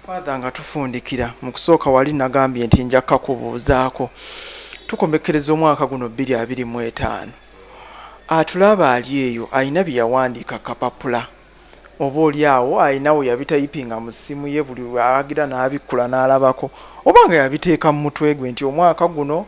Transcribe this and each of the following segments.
Father nga tufundikira mu kusooka wali nagambye nti nja kukubuuzaako tukomekkereza omwaka guno 2025 atulaba ali eyo ayina bye yawandiika kapapula oba oli awo ayina we yabitayipinga mu ssimu ye buli agira n'abikkula n'alabako oba nga yabiteeka mu mutwe gwe nti omwaka guno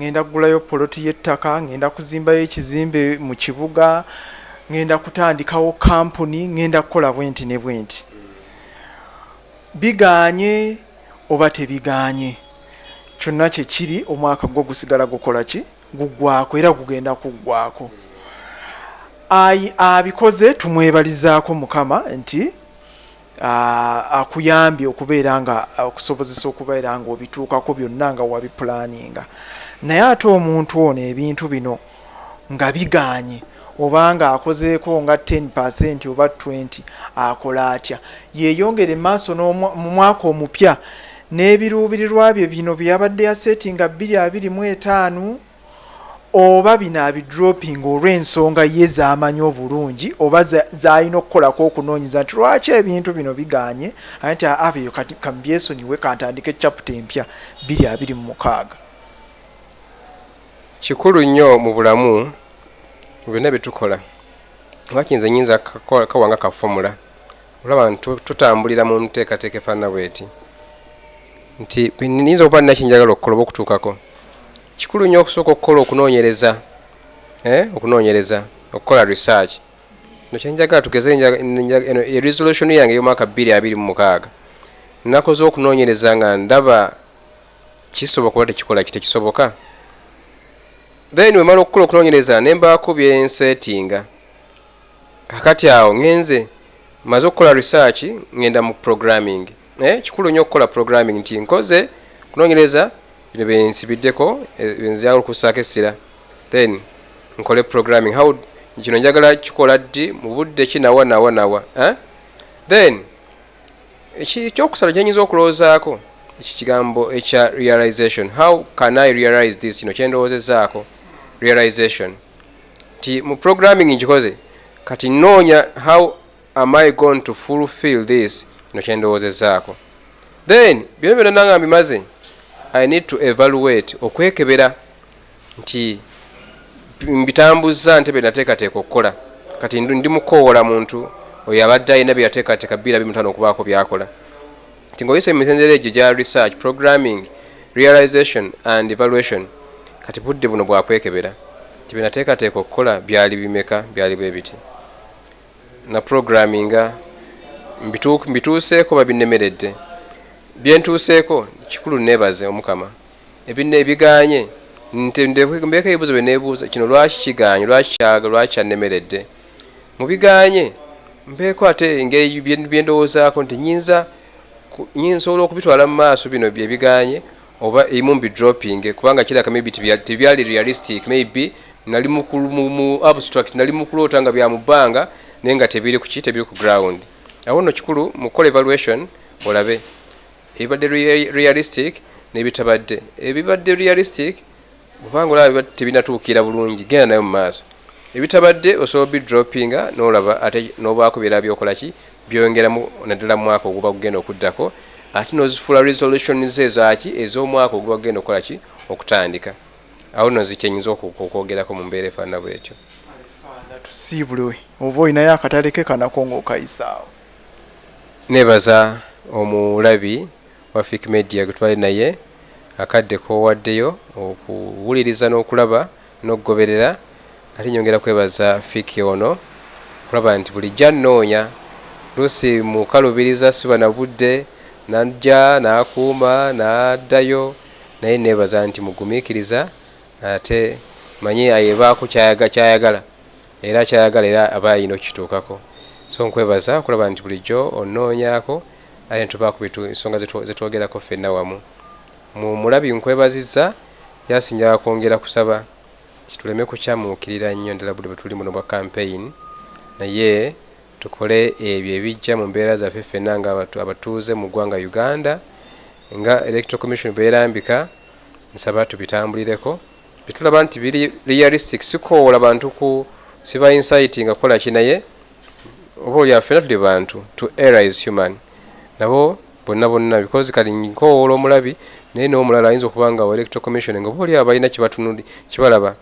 ngenda kugulayo poloti y'ettaka, ngenda kuzimbayo ekizimbe mu kibuga, ngenda kutandikawo kampuni, ngenda kukola bwenti ne bwenti. Biganye oba tebiganye, kyonna kye kiri omwaka gwo gusigala gukola ki? Guggwako era gugenda kuggwako. Abikoze tumwebalizaako Mukama nti akuyambye okubeera nga okusobozesa okubeera nga obituukako byonna nga wabipulaninga. Naye ate omuntu ono ebintu bino nga biganye obanga akozeeko nga 10% oba 20 akola atya yeeyongere maaso mu mwaka omupya n'ebiruubirirwa bye bino byabadde yasetinga 2025 oba bino abidroping olw'ensonga ye z'amanyi obulungi oba z'alina okukolako okunoonyeza nti lwaki ebintu bino biganye nti abeyo kambyesonyiwe kantandike chapter empya 2026. Kikulu nnyo mu bulamu byonna byetukola. Wakinze nyinza kawanga ka formula olaba tutambulira mu nteekateeka efaanana bweti nti niyinza okuba nina kinjagala okukola oba okutuukako. Kikulu nnyo okusooka okukola okunoonyereza okukola research. No kyenjagala tugeze resolution yange y'omwaka 2026 nakoze okunoonyereza nga ndaba kisoboka oba tekikola kitekisoboka. Then we mala okukola okunoonyereza ne mbaako bye nsetinga. Kakati awo ngenze maze okukola research ngenda mu programming. Kikulu nnyo okukola programming nti nkoze kunoonyereza bino bye nsibiddeko nzija okusaako essira. Then nkole programming how kino njagala kikola ddi mu budde ki nawa. Then ekyokusala kyenyinza okulowoozaako ekigambo ekya realization. How can I realize this? Kino kyendowoozezaako realization. Ti mu programming njikoze kati noonya how am I going to fulfill this? Kino kyendowoozezaako. Then byonna nanga mbimaze I need to evaluate okwekebera nti mbitambuza ntebe nateekateeka okukola kati ndi mukoowola muntu oyo abadde alina bye yateekateeka 2025 okubaako byakola. Nti ng'oyise emitendera egyo gya research, programming, realization and evaluation kati budde buno bwakwekebera nti bye nateekateeka okukola byali bimeka byali bwe biti na programminga mbituuseeko babinnemeredde byentuuseeko kikulu neebaze Omukama ebiganye mbeeko ebibuuzo bye neebuuza kino lwaki kiganye lwaki kyannemeredde mu biganye mbeeko ate engeri byendowoozaako nti nyinza okubitwala mu maaso bino byebiganye oba ebimu mbidropping kubanga kiraka maybe tebyali realistic maybe nali mu abstract nali mu kuloota nga bya mu bbanga naye nga tebiri ku ground. Awo nno kikulu mu kukola evaluation olabe ebibadde realistic n'ebitabadde. Ebibadde realistic kubanga olaba tebinatuukira bulungi genda nayo mu maaso. Ebitabadde osobola bidroppinga n'olaba ate n'obaako byera byokola ki byongeramu naddala mu mwaka oguba gugenda okuddako ate n'ozifuula resolutions ezaki ez'omwaka oguba gugenda okukola ki okutandika. Awo nno zikyenyinza okwogerako mu mbeera efaanana bwetyo. Tusiibulwe oba olinayo akatale ke kanako ng'okayisaawo. Neebaza omulabi wa Fic Media gwe twali naye akadde k'owaddeyo okuwuliriza n'okulaba n'okugoberera ate nyongera kwebaza Fic ono kulaba nti bulijja nnoonya luusi mukalubiriza siba na budde najja n'akuuma n'addayo naye neebaza nti mugumiikiriza ate manyi ayebaako kyayagala era aba alina okukituukako. So nkwebaza okulaba nti bulijjo onnoonyaako ate ntubaako ensonga zetwogerako ffenna wamu. Mu mulabi nkwebazizza yasinjaga kwongera kusaba kituleme kukyamuukirira nnyo ddala buli bwe tuli muno bwa campaign naye tukole ebyo ebijja mu mbeera zaffe ffenna nga abatuuze mu ggwanga Uganda nga Electoral Commission beerambika nsaba tubitambulireko bitulaba nti biri realistic sikoowola bantu siba inciting kukola ki naye oba oli affena tuli bantu to error is human nabo bonna because kali nkoola omulabi naye n'omulala ayinza okuba nga electoral commission nga oba oli abalina kibalaba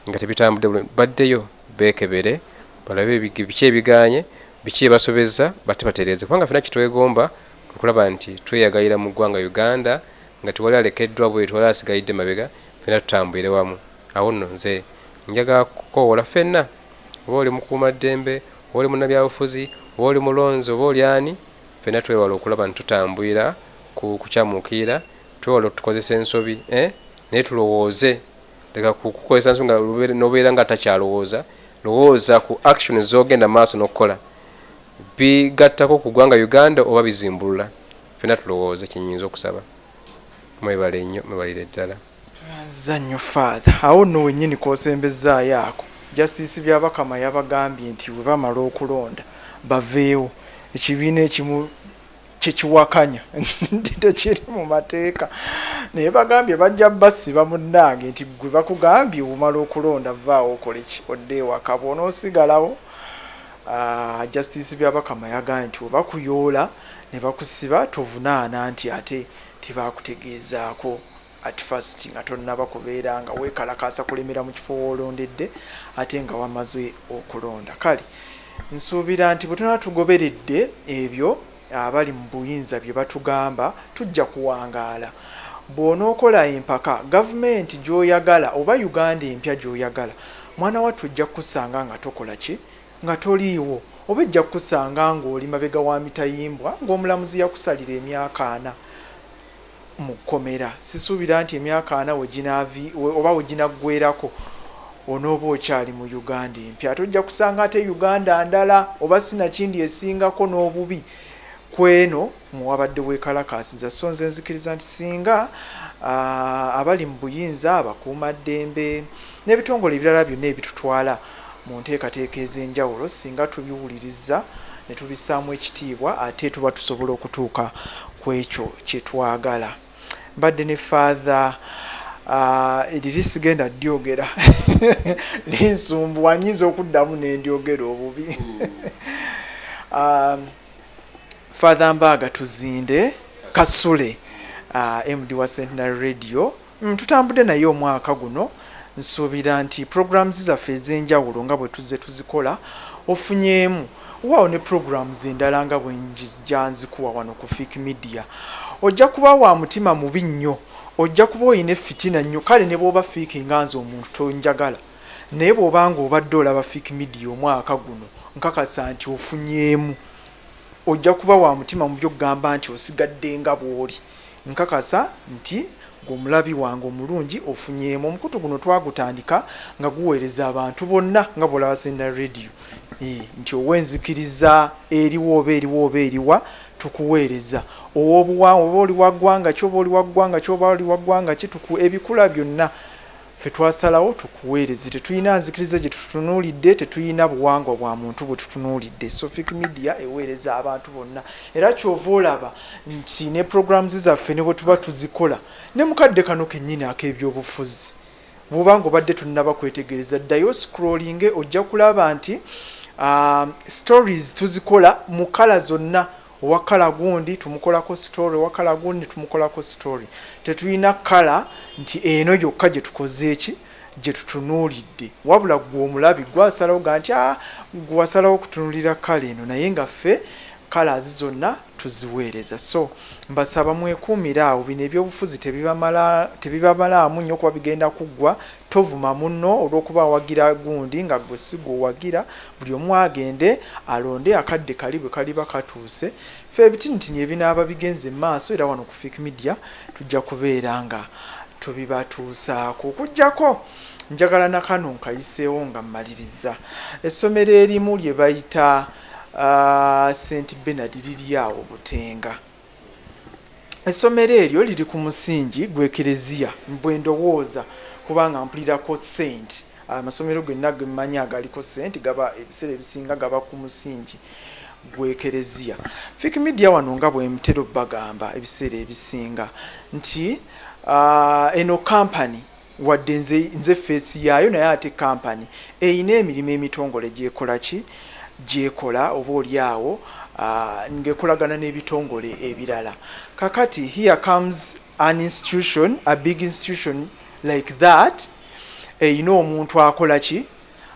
nga tebitambudde baddeyo beekebere balabe biki ebiganye biki ebasobezza bate batereeze kubanga fena kitwegomba okulaba nti tweyagalira mu ggwanga Uganda nga tewali alekeddwa bwe twali asigalidde mabega fena tutambulire wamu awo nno nze njaga kukoola fenna oba oli mukuumaddembe oba oli munnabyabufuzi oba oli mulonzi oba oli ani fenna twewala okulaba nti tutambulira kukyamuukira twewala otukozesa ensobi naye tulowooze leka kukozesa nsobi nga nobeera nga takyalowooza lowooza ku action zogenda maaso n'okukola bigattako ku ggwanga Uganda oba bizimbulula fenna tulowooze kyenyinza okusaba mwebale nnyo mwebalire ddala zanyo father awo nno wennyini kosembezaayo ako justice byabakama yabagambye nti we bamala okulonda baveewo ekibiina ekimu kyekiwakanya tekiri mu mateeka naye bagambye bajja basiba munnange nti gwe bakugambye omala okulonda vaawo okole ki odde ewaka bw'onoosigalawo justice byabakama yagambye nti oba kuyoola ne bakusiba tovunaana nti ate tebakutegeezaako at first nga tonnaba kubeera nga weekalakaasa kulemera mu kifo woolondedde ate nga wamaze okulonda kale nsuubira nti bwe tunaba tugoberedde ebyo abali mu buyinza bye batugamba tujja kuwangaala bw'onookola empaka gavumenti gy'oyagala oba Uganda empya gy'oyagala mwana wattu ojja kukusanga nga tokola ki nga toliiwo oba ejja kukusanga ng'oli mabega wa mitayimbwa ng'omulamuzi yakusalira emyaka 4 mu kkomera sisuubira nti emyaka 4 oba weginaggwerako onooba okyali mu Uganda empya tojja kusanga ate Uganda ndala oba sinakindi esingako n'obubi kweno muwabadde weekalakaasiza so nze nzikiriza nti singa abali mu buyinza abakuumaddembe n'ebitongole ebirala byonna ebitutwala mu nteekateeka ez'enjawulo singa tubiwuliriza ne tubissaamu ekitiibwa ate tuba tusobola okutuuka ku ekyo kye twagala mbadde ne father eriri sigenda dyogera linsumbuwa nnyinza okuddamu n'endyogera obubi Father Mbaga Tuzinde Kasule MD wa Centenary Radio tutambudde naye omwaka guno nsuubira nti programs zaffe ez'enjawulo nga bwe tuzze tuzikola ofunyeemu waawo ne programs endala nga bwe nzikuwa wano ku Fik Media ojja kuba wa mutima mubi nnyo ojja kuba oyina fitina nnyo kale ne bw'oba Fik nga nze omuntu tonjagala naye bw'obanga obadde olaba Fik Media omwaka guno nkakasa nti ofunyeemu ojja kuba wa mutima mu by'okugamba nti osigadde nga bw'oli nkakasa nti g'omulabi wange omulungi ofunyeemu omukutu guno twagutandika nga guweereza abantu bonna nga bw'olaba Centenary Radio nti owenzikiriza eriwo oba eriwa tukuweereza owobuwanvu oba oli wa ggwanga ki oba oli wa ggwanga ki oba oli wa ggwanga ki ebikula byonna ffe twasalawo tukuweereze tetulina nzikiriza gye tutunuulidde tetulina buwangwa bwa muntu bwe tutunuulidde so Fik Media eweereza abantu bonna era kyova olaba nti ne programs zaffe ne bwe tuba tuzikola ne mukadde kano kennyini ak'ebyobufuzi bw'obanga obadde tunnaba kwetegereza ddayo scrolling ojja kulaba nti stories tuzikola mu kala zonna wakala gundi tumukolako story wakala gundi tumukolako story tetulina kala nti eno yokka gye tukoze eki gye tutunuulidde wabula gwe omulabi gwasalawo ga nti gwasalawo okutunulira kala eno naye nga ffe kala zonna tuziweereza so mbasaba mwekuumira awo bino ebyobufuzi tebibamalaamu nnyo kuba bigenda kuggwa tovuma munno olw'okuba awagira gundi nga gwe si gweowagira buli omu agende alonde akadde kali bwe kaliba katuuse ffe ebitinitini ebinaaba bigenze maaso era wano ku Fik Media tujja kubeera nga tubibatuusaako okuggyako njagala nakano nkayiseewo nga mmaliriza essomero erimu lye bayita St. Bernard liri awo Butenga essomero eryo liri ku musingi gw'ekereziya bwe ndowooza kubanga mpulirako Saint amasomero gonna gemmanyi agaliko Saint gaba ebiseera ebisinga gaba ku musingi gw'ekereziya Fik Media wano nga bwe mutero bagamba ebiseera ebisinga nti eno company wadde nze face yaayo naye ate company eyina emirimu emitongole gyekola ki gyekola oba oli awo ngekolagana n'ebitongole ebirala. Kakati here comes an institution, a big institution like that, omuntu akola ki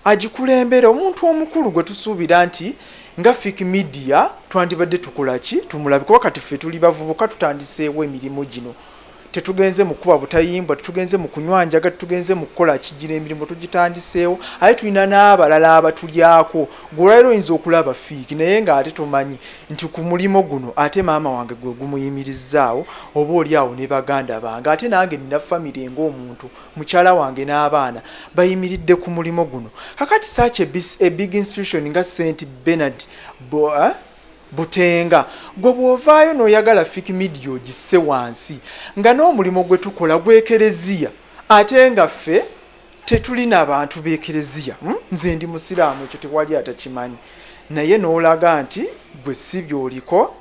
agikulembera, omuntu omukulu gwe tusuubira nti nga Fik Media twandibadde tukola ki tumulabe, kuba kati ffe tuli bavubuka tutandiseewo emirimu gino, tetugenze mu kuba butayimbwa, tetugenze mu kunywanjaga, tetugenze mu kukola kigira emirimu tugitandiseewo, aye tulina n'abalala abatulyako. Gwolwaliro oyinza okulaba Fik naye ng'ate tomanyi nti ku mulimo guno ate maama wange gwe gumuyimirizzaawo, oba oli awo ne baganda bange, ate nange nina famire ng'omuntu, mukyala wange n'abaana bayimiridde ku mulimo guno. Kakati such a big institution nga St. Bernard Butenga, gwe bw'ovaayo n'oyagala Fik Media ogisse wansi nga n'omulimu gwe tukola gw'ekereziya, ate nga ffe tetulina abantu b'ekereziya. Nze ndi musiraamu, ekyo tewali atakimanyi, naye n'olaga nti gwe si by'oliko,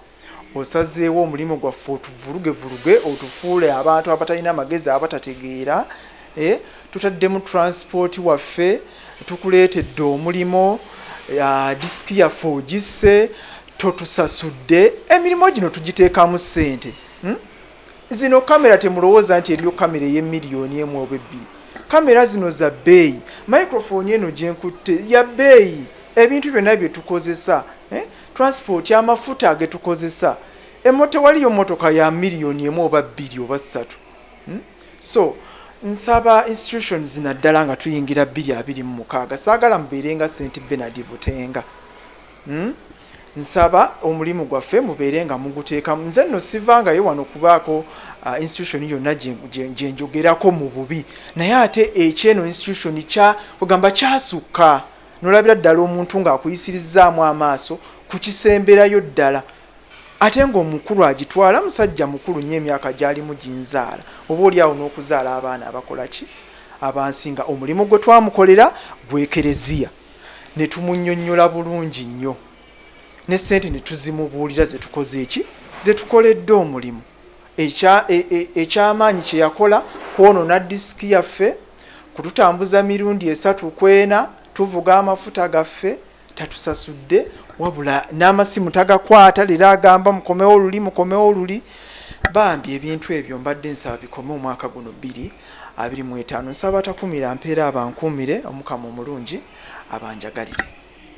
osazeewo omulimu gwaffe otuvuluge otufuule abantu abatalina amagezi abatategeera, tutaddemu transport waffe, tukuleetedde omulimo, disiki yaffe ogisse, totusasudde, emirimu gino tugiteekamu ssente. Zino kamera temulowooza nti eriyo kamera ey'emiliyoni 1 oba 2. Kamera zino za bbeeyi, microphone eno gyenkutte ya bbeeyi, ebintu byonna bye tukozesa, transport amafuta agetukozesa, tewaliyo motoka ya miliyoni 1 oba 2 oba 3. So nsaba institutions naddala nga tuyingira 2026 saagala mubeere nga St. Bernard Butenga. Nsaba omulimu gwaffe mubeere nga muguteekamu. Nze nno sivangayo wano kubaako institution yonna gye njogerako mu bubi, naye ate ekyeno institution kugamba kyasukka, nolabira ddala omuntu ng'akuyisirizzaamu amaaso kukisemberayo ddala, ate ng'omukulu agitwala, musajja mukulu nnyo, emyaka gy'alimu ginzaala, oba oli awo n'okuzaala abaana abakola ki abansinga. Omulimu gwe twamukolera gw'ekereziya ne tumunnyonnyola bulungi nnyo, ne ssente ne tuzimubuulira ze tukoze eki, ze tukoledde omulimu. Ekyamaanyi kye yakola kwonoona disiki yaffe, kututambuza mirundi 3 ku 4, tuvuga amafuta gaffe, tatusasudde, wabula n'amasimu tagakwata, leero agamba mukomewo oluli. Bambi ebintu ebyo mbadde nsaba bikome omwaka guno 2025. Nsaba atakumira mpeera abankuumire, Omukama omulungi abanjagalire.